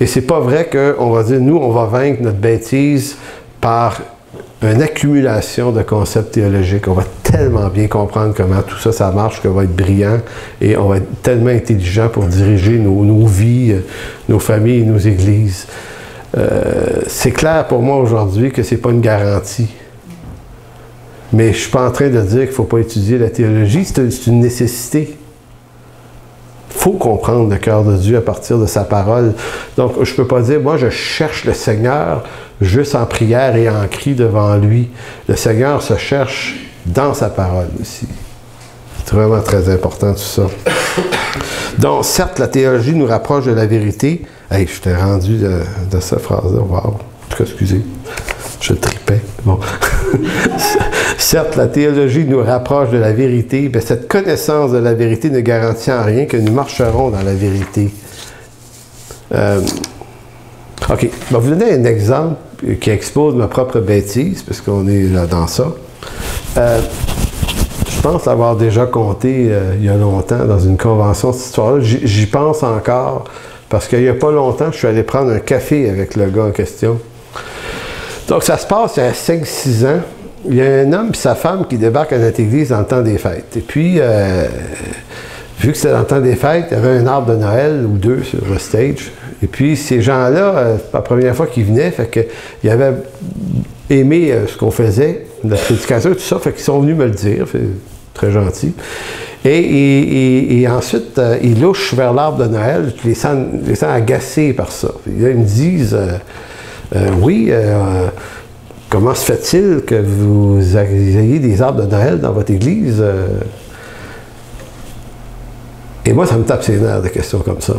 Et c'est pas vrai qu'on va dire, nous, on va vaincre notre bêtise par une accumulation de concepts théologiques. On va tellement bien comprendre comment tout ça, ça marche, qu'on va être brillant et on va être tellement intelligent pour diriger nos vies, nos familles et nos églises. C'est clair pour moi aujourd'hui que c'est pas une garantie. Mais je ne suis pas en train de dire qu'il ne faut pas étudier la théologie, c'est une nécessité. Il faut comprendre le cœur de Dieu à partir de sa parole. Donc, je ne peux pas dire, moi, je cherche le Seigneur juste en prière et en cri devant lui. Le Seigneur se cherche dans sa parole aussi. C'est vraiment très important tout ça. Donc, certes, la théologie nous rapproche de la vérité. Hey, je t'ai rendu de cette phrase-là. Wow. En tout cas, excusez. Je tripais. Bon. Certes, la théologie nous rapproche de la vérité, mais cette connaissance de la vérité ne garantit en rien que nous marcherons dans la vérité. OK. Je vais vous donner un exemple qui expose ma propre bêtise, parce qu'on est là dans ça. Je pense l'avoir déjà compté il y a longtemps dans une convention, cette histoire-là. J'y pense encore, parce qu'il n'y a pas longtemps, je suis allé prendre un café avec le gars en question. Donc, ça se passe il y a 5-6 ans. Il y a un homme et sa femme qui débarquent à notre église dans le temps des fêtes. Et puis, vu que c'était dans le temps des fêtes, il y avait un arbre de Noël ou deux sur le stage. Et puis, ces gens-là, c'est la première fois qu'ils venaient, fait qu'ils avaient aimé ce qu'on faisait, la prédication et tout ça, fait qu'ils sont venus me le dire. C'est très gentil. Et ensuite, ils louchent vers l'arbre de Noël. Je les sens agacés par ça. Puis là, ils me disent... oui, comment se fait-il que vous ayez des arbres de Noël dans votre église? Et moi, ça me tape ses nerfs, des questions comme ça.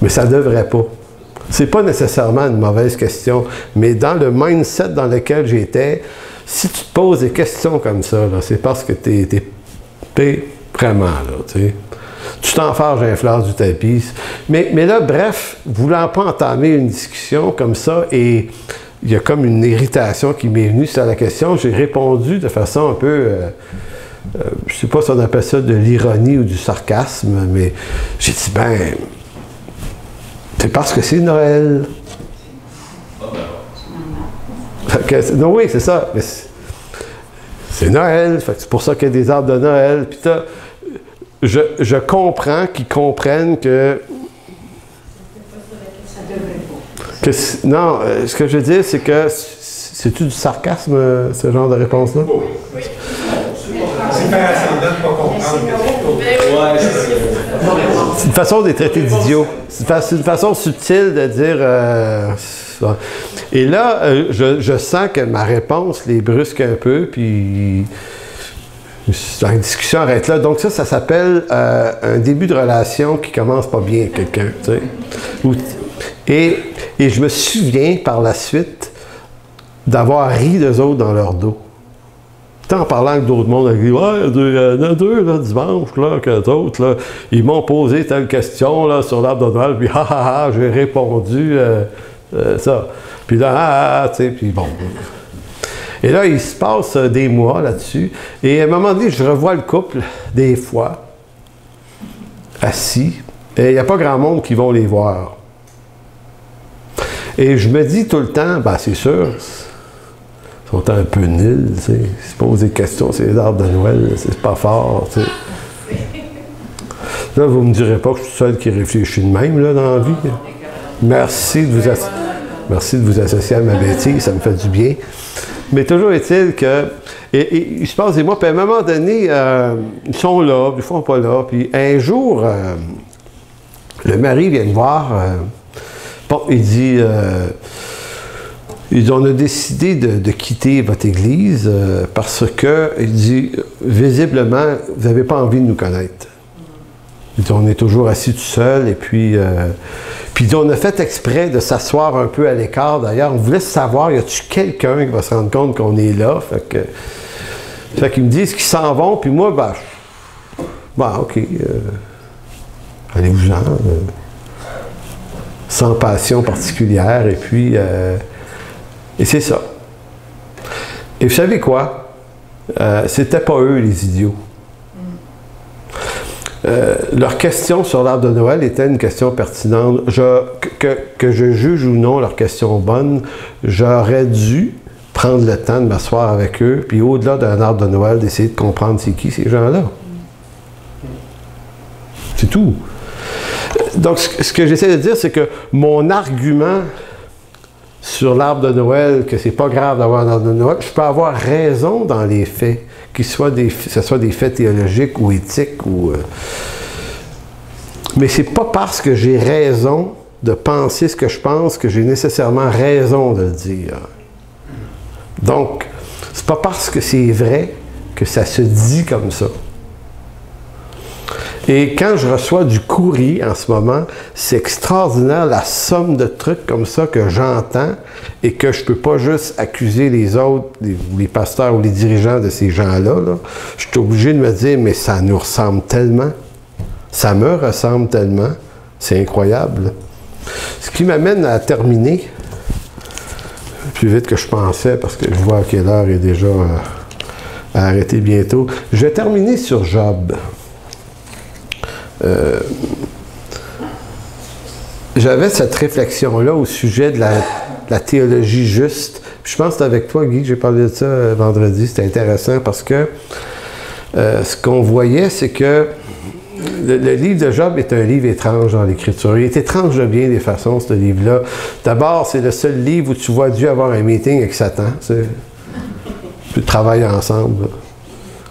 Mais ça ne devrait pas. C'est pas nécessairement une mauvaise question, mais dans le mindset dans lequel j'étais, si tu te poses des questions comme ça, c'est parce que tu es vraiment là, tu sais. Tu t'enfarges à l'influence du tapis. Mais là, bref, voulant pas entamer une discussion comme ça, et il y a comme une irritation qui m'est venue sur la question, j'ai répondu de façon un peu, je sais pas si on appelle ça de l'ironie ou du sarcasme, mais j'ai dit, ben, c'est parce que c'est Noël. Non, oui, c'est ça. C'est Noël, c'est pour ça qu'il y a des arbres de Noël. Puis je comprends qu'ils comprennent que... non, ce que je veux dire, c'est que... C'est-tu du sarcasme, ce genre de réponse-là? Oui. C'est faire ascendant de pas comprendre. C'est une façon de les traiter d'idiots. C'est une façon subtile de dire... Et là, je sens que ma réponse les brusque un peu, puis... La discussion arrête là. Donc ça s'appelle un début de relation qui commence pas bien avec quelqu'un, tu sais. Et je me souviens par la suite d'avoir ri d'eux autres dans leur dos. En parlant avec d'autres mondes, avec ouais, il y en a deux là, dimanche, là, que d'autres, là, ils m'ont posé telle question là, sur l'arbre de Noël, puis j'ai répondu ça. Puis là, tu sais, puis bon. Et là, il se passe des mois là-dessus. Et à un moment donné, je revois le couple, des fois, assis. Et il n'y a pas grand monde qui vont les voir. Et je me dis tout le temps, ben c'est sûr, ils sont un peu nuls, tu sais. Ils se posent des questions sur les arbres de Noël, c'est pas fort, tu sais. Là, vous ne me direz pas que je suis seul qui réfléchit de même, là, dans la vie. Merci de vous associer à ma bêtise, ça me fait du bien. Mais toujours est-il que, et il se passe des mois, puis à un moment donné, ils sont là, des fois pas là, puis un jour, le mari vient me voir, bon, il dit, on a décidé de quitter votre église parce que, il dit, visiblement, vous n'avez pas envie de nous connaître. Il dit, on est toujours assis tout seul, et puis on a fait exprès de s'asseoir un peu à l'écart. D'ailleurs, on voulait savoir, y a-t-il quelqu'un qui va se rendre compte qu'on est là? Fait qu'ils me disent qu'ils s'en vont, puis moi, ben, Bon, OK. Allez-vous-en. Sans passion particulière. Et puis, et c'est ça. Et vous savez quoi? C'était pas eux les idiots. Leur question sur l'arbre de Noël était une question pertinente. Que je juge ou non leur question bonne, j'aurais dû prendre le temps de m'asseoir avec eux, puis au-delà d'un arbre de Noël, d'essayer de comprendre c'est qui ces gens-là. C'est tout. Donc, ce que j'essaie de dire, c'est que mon argument sur l'arbre de Noël, que c'est pas grave d'avoir un arbre de Noël, je peux avoir raison dans les faits, que ce soit des faits théologiques ou éthiques, mais c'est pas parce que j'ai raison de penser ce que je pense que j'ai nécessairement raison de le dire. Donc, c'est pas parce que c'est vrai que ça se dit comme ça. Et quand je reçois du courrier en ce moment, c'est extraordinaire la somme de trucs comme ça que j'entends et que je ne peux pas juste accuser les autres, les pasteurs ou les dirigeants de ces gens-là. Là. Je suis obligé de me dire, mais ça nous ressemble tellement. Ça me ressemble tellement. C'est incroyable. Ce qui m'amène à terminer, plus vite que je pensais, parce que je vois à quelle heure est déjà à arrêter bientôt. Je vais terminer sur Job. J'avais cette réflexion-là au sujet de la théologie juste. Puis je pense que c'est avec toi, Guy, que j'ai parlé de ça vendredi. C'était intéressant parce que ce qu'on voyait, c'est que le livre de Job est un livre étrange dans l'Écriture. Il est étrange de bien des façons, ce livre-là. D'abord, c'est le seul livre où tu vois Dieu avoir un meeting avec Satan. Puis travailler ensemble. Là.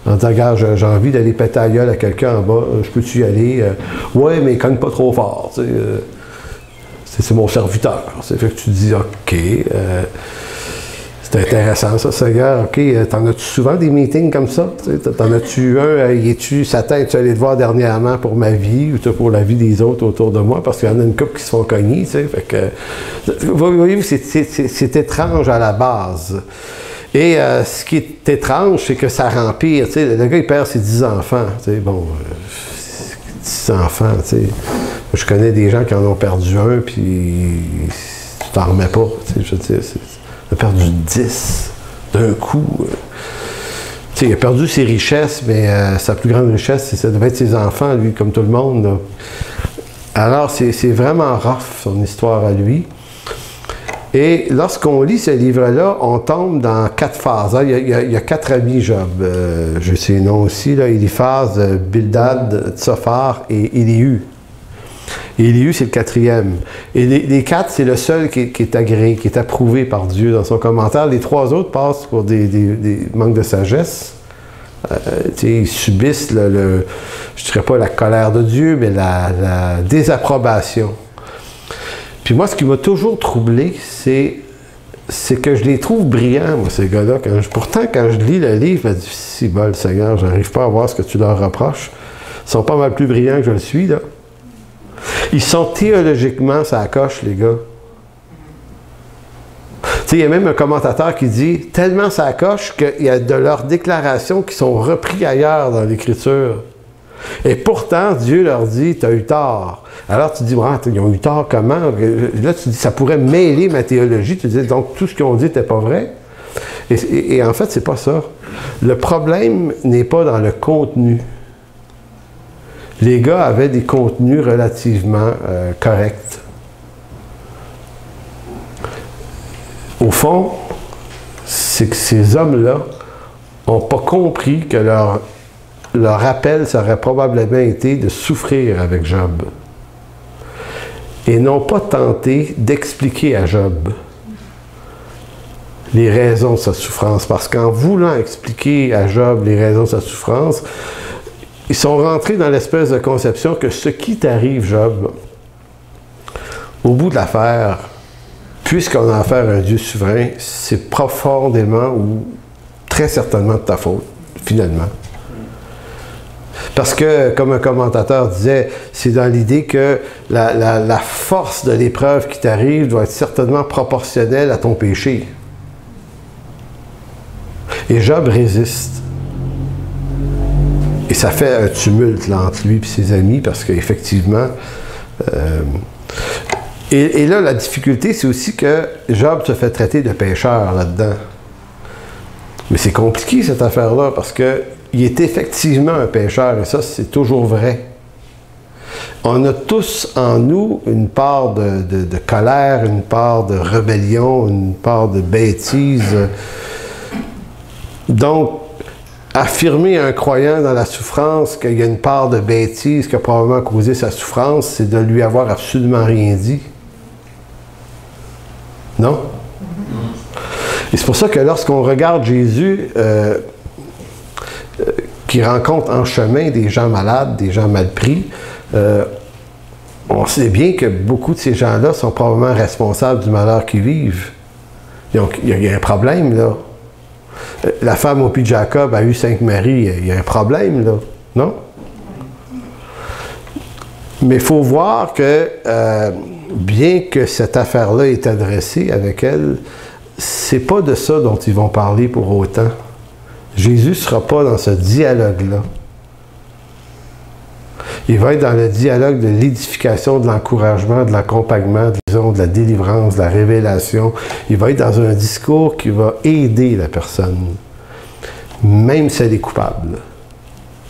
En disant, regarde, j'ai envie d'aller péter la gueule à quelqu'un en bas, je peux-tu y aller? Ouais, mais cogne pas trop fort. C'est mon serviteur. Fait que tu dis, OK, c'est intéressant ça, Seigneur. OK, t'en as-tu souvent des meetings comme ça? T'en as-tu un, Satan, es-tu allé te voir dernièrement pour ma vie ou pour la vie des autres autour de moi? Parce qu'il y en a une couple qui se font cogner. Fait que, voyez-vous, c'est étrange à la base. Et ce qui est étrange, c'est que ça rempire. Le gars, il perd ses 10 enfants. 10 enfants. Je connais des gens qui en ont perdu un, puis tu t'en remets pas. Je veux dire, il a perdu 10 d'un coup. Il a perdu ses richesses, mais sa plus grande richesse, ça devait être ses enfants, lui, comme tout le monde. Là. Alors, c'est vraiment rough, son histoire à lui. Et lorsqu'on lit ce livre-là, on tombe dans 4 phases. Il y a 4 amis, Job. Je sais les noms aussi. Là. Eliphaz, Bildad, Tsophar et Élihu. Élihu, c'est le 4e. Et les 4, c'est le seul qui est agréé, qui est approuvé par Dieu dans son commentaire. Les 3 autres passent pour des manques de sagesse. Ils subissent, je ne dirais pas la colère de Dieu, mais la désapprobation. Puis moi, ce qui m'a toujours troublé, c'est que je les trouve brillants, moi, ces gars-là. Pourtant, quand je lis le livre, je me dis, si bol, Seigneur, j'arrive pas à voir ce que tu leur reproches. Ils sont pas mal plus brillants que je le suis, là. Ils sont théologiquement, ça coche, les gars. Il y a même un commentateur qui dit, tellement ça coche qu'il y a de leurs déclarations qui sont reprises ailleurs dans l'Écriture. Et pourtant, Dieu leur dit, tu as eu tort. Alors tu dis, ils ont eu tort comment? Là, tu dis, ça pourrait mêler ma théologie. Tu dis, donc tout ce qu'ils ont dit n'était pas vrai. Et en fait, c'est pas ça. Le problème n'est pas dans le contenu. Les gars avaient des contenus relativement corrects. Au fond, c'est que ces hommes-là n'ont pas compris que leur appel, ça aurait probablement été de souffrir avec Job. Et n'ont pas tenté d'expliquer à Job les raisons de sa souffrance. Parce qu'en voulant expliquer à Job les raisons de sa souffrance, ils sont rentrés dans l'espèce de conception que ce qui t'arrive, Job, au bout de l'affaire, puisqu'on a affaire à un Dieu souverain, c'est profondément ou très certainement de ta faute, finalement. Parce que, comme un commentateur disait, c'est dans l'idée que la force de l'épreuve qui t'arrive doit être certainement proportionnelle à ton péché. Et Job résiste. Et ça fait un tumulte là, entre lui et ses amis, parce qu'effectivement... et là, la difficulté, c'est aussi que Job se fait traiter de pécheur là-dedans. Mais c'est compliqué, cette affaire-là, parce qu'il est effectivement un pécheur, et ça, c'est toujours vrai. On a tous en nous une part de colère, une part de rébellion, une part de bêtise. Donc, affirmer à un croyant dans la souffrance qu'il y a une part de bêtise qui a probablement causé sa souffrance, c'est de lui avoir absolument rien dit. Non? Et c'est pour ça que lorsqu'on regarde Jésus, qui rencontre en chemin des gens malades, des gens mal pris, on sait bien que beaucoup de ces gens-là sont probablement responsables du malheur qu'ils vivent. Donc, il y a un problème, là. La femme au puits de Jacob a eu 5 maris, il y a un problème, là. Non? Mais il faut voir que, bien que cette affaire-là est adressée avec elle, c'est pas de ça dont ils vont parler pour autant. Jésus ne sera pas dans ce dialogue-là. Il va être dans le dialogue de l'édification, de l'encouragement, de l'accompagnement, disons, de la délivrance, de la révélation. Il va être dans un discours qui va aider la personne, même si elle est coupable.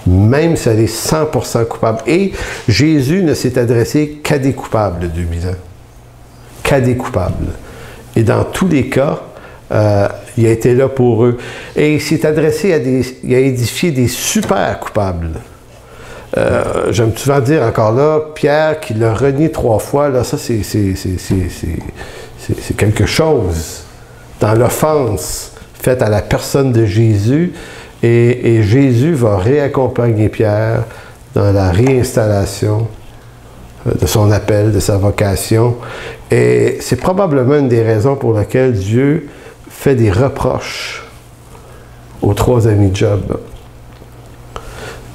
Même si elle est 100% coupable. Et Jésus ne s'est adressé qu'à des coupables, 2000 ans. Qu'à des coupables. Et dans tous les cas, il a été là pour eux. Et il s'est adressé à il a édifié des super coupables. J'aime souvent dire encore là, Pierre qui l'a renié 3 fois, là, ça c'est quelque chose dans l'offense faite à la personne de Jésus, et Jésus va réaccompagner Pierre dans la réinstallation de son appel, de sa vocation, et c'est probablement une des raisons pour lesquelles Dieu fait des reproches aux 3 amis de Job.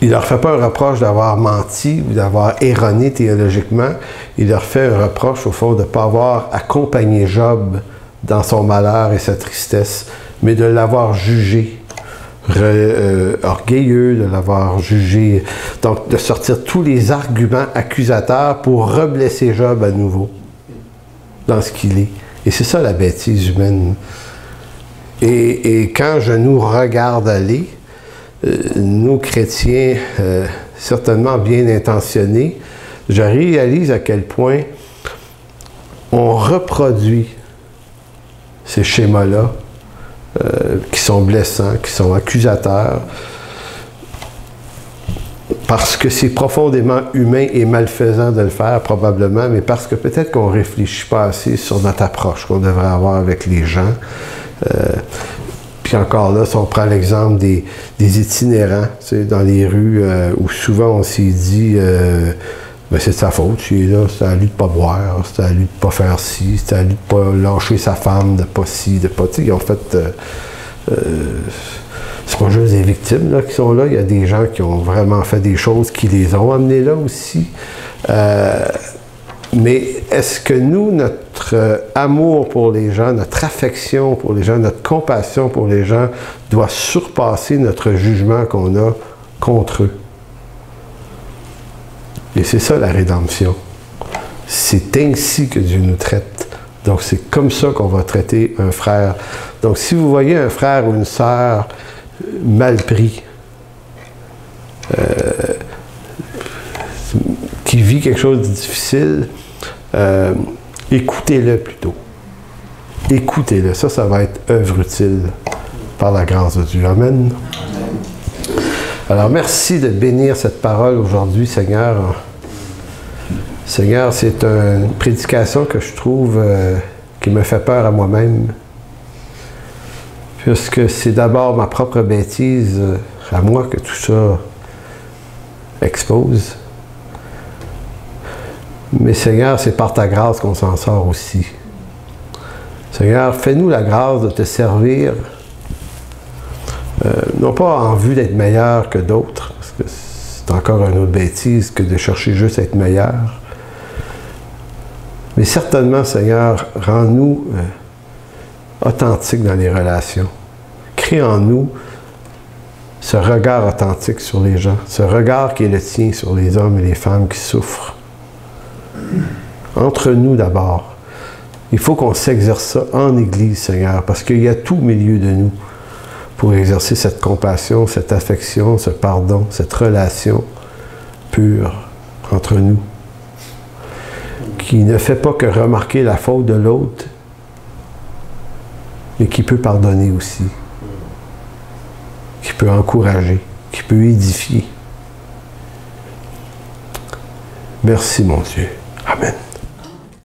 Il ne leur fait pas un reproche d'avoir menti ou d'avoir erroné théologiquement. Il leur fait un reproche, au fond, de ne pas avoir accompagné Job dans son malheur et sa tristesse, mais de l'avoir jugé orgueilleux, de l'avoir jugé, donc de sortir tous les arguments accusateurs pour reblesser Job à nouveau dans ce qu'il est. Et c'est ça la bêtise humaine. Et quand je nous regarde aller, nous, chrétiens, certainement bien intentionnés, je réalise à quel point on reproduit ces schémas-là qui sont blessants, qui sont accusateurs, parce que c'est profondément humain et malfaisant de le faire, probablement, mais parce que peut-être qu'on ne réfléchit pas assez sur notre approche qu'on devrait avoir avec les gens. Puis encore là, si on prend l'exemple des itinérants, tu sais, dans les rues, où souvent on s'est dit ben c'est de sa faute, tu es là, c'est à lui de ne pas boire, c'est à lui de ne pas faire ci, c'est à lui de ne pas lâcher sa femme, de ne pas ci, de ne pas... Tu sais, en fait, c'est pas juste des victimes là, qui sont là, il y a des gens qui ont vraiment fait des choses qui les ont amenés là aussi. Mais est-ce que nous, notre amour pour les gens, notre affection pour les gens, notre compassion pour les gens doit surpasser notre jugement qu'on a contre eux? Et c'est ça la rédemption. C'est ainsi que Dieu nous traite. Donc c'est comme ça qu'on va traiter un frère. Donc si vous voyez un frère ou une sœur mal pris, qui vit quelque chose de difficile, écoutez-le plutôt. Écoutez-le. Ça va être œuvre utile par la grâce de Dieu. Amen. Alors, merci de bénir cette parole aujourd'hui, Seigneur. Seigneur, c'est une prédication que je trouve qui me fait peur à moi-même. Puisque c'est d'abord ma propre bêtise à moi que tout ça expose. Mais Seigneur, c'est par ta grâce qu'on s'en sort aussi. Seigneur, fais-nous la grâce de te servir, non pas en vue d'être meilleur que d'autres, parce que c'est encore une autre bêtise que de chercher juste à être meilleur. Mais certainement, Seigneur, rends-nous authentiques dans les relations. Crée en nous ce regard authentique sur les gens, ce regard qui est le tien sur les hommes et les femmes qui souffrent. Entre nous d'abord. Il faut qu'on s'exerce ça en Église, Seigneur, parce qu'il y a tout au milieu de nous pour exercer cette compassion, cette affection, ce pardon, cette relation pure entre nous, qui ne fait pas que remarquer la faute de l'autre, mais qui peut pardonner aussi, qui peut encourager, qui peut édifier. Merci, mon Dieu. Amen.